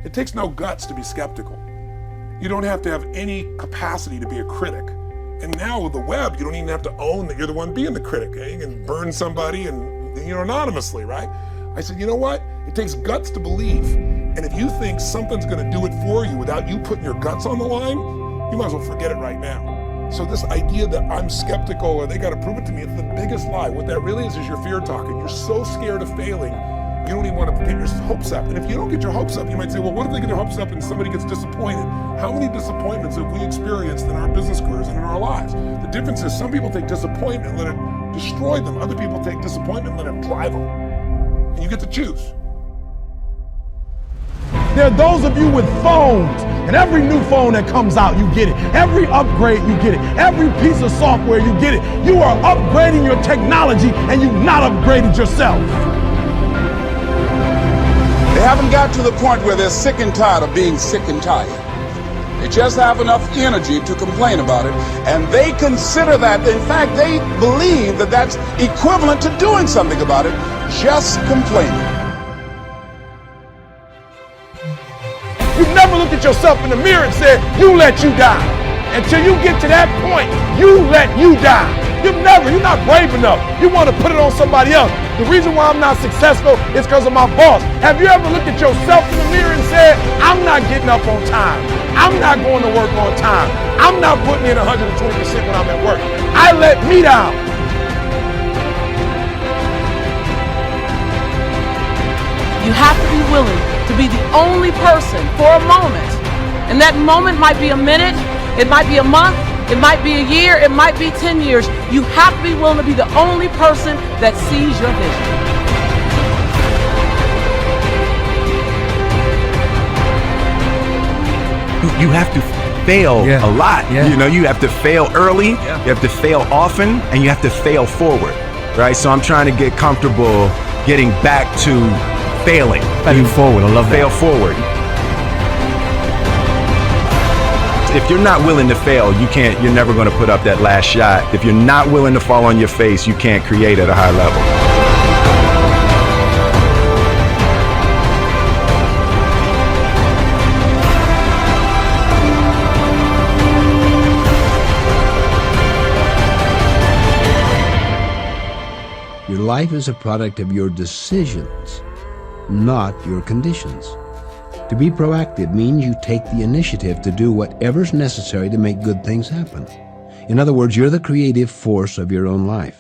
It takes no guts to be skeptical. You don't have to have any capacity to be a critic. And now with the web, you don't even have to own that you're the one being the critic. You can burn somebody and, anonymously, right? I said, you know what? It takes guts to believe. And if you think something's gonna do it for you without you putting your guts on the line, you might as well forget it right now. So this idea that I'm skeptical or they gotta prove it to me, it's the biggest lie. What that really is your fear talking. You're so scared of failing, you don't even want to get your hopes up. And if you don't get your hopes up, you might say, well, what if they get their hopes up and somebody gets disappointed? How many disappointments have we experienced in our business careers and in our lives? The difference is some people take disappointment and let it destroy them. Other people take disappointment and let it drive them. And you get to choose. There are those of you with phones, and every new phone that comes out, you get it. Every upgrade, you get it. Every piece of software, you get it. You are upgrading your technology, and you've not upgraded yourself. They haven't got to the point where they're sick and tired of being sick and tired. They just have enough energy to complain about it, and they consider that, in fact, they believe that that's equivalent to doing something about it, just complaining. You've never looked at yourself in the mirror and said, you let you die. Until you get to that point, you let you die. You're not brave enough. You want to put it on somebody else. The reason why I'm not successful is because of my boss. Have you ever looked at yourself in the mirror and said, I'm not getting up on time. I'm not going to work on time. I'm not putting in 120% when I'm at work. I let me down. You have to be willing to be the only person for a moment. And that moment might be a minute, it might be a month, it might be a year, it might be 10 years. You have to be willing to be the only person that sees your vision. You have to fail a lot. You have to fail early, you have to fail often, and you have to fail forward, right? So I'm trying to get comfortable getting back to failing. Forward, I love that. Fail forward. If you're not willing to fail, you're never going to put up that last shot. If you're not willing to fall on your face, you can't create at a high level. Your life is a product of your decisions, not your conditions. To be proactive means you take the initiative to do whatever's necessary to make good things happen. In other words, you're the creative force of your own life.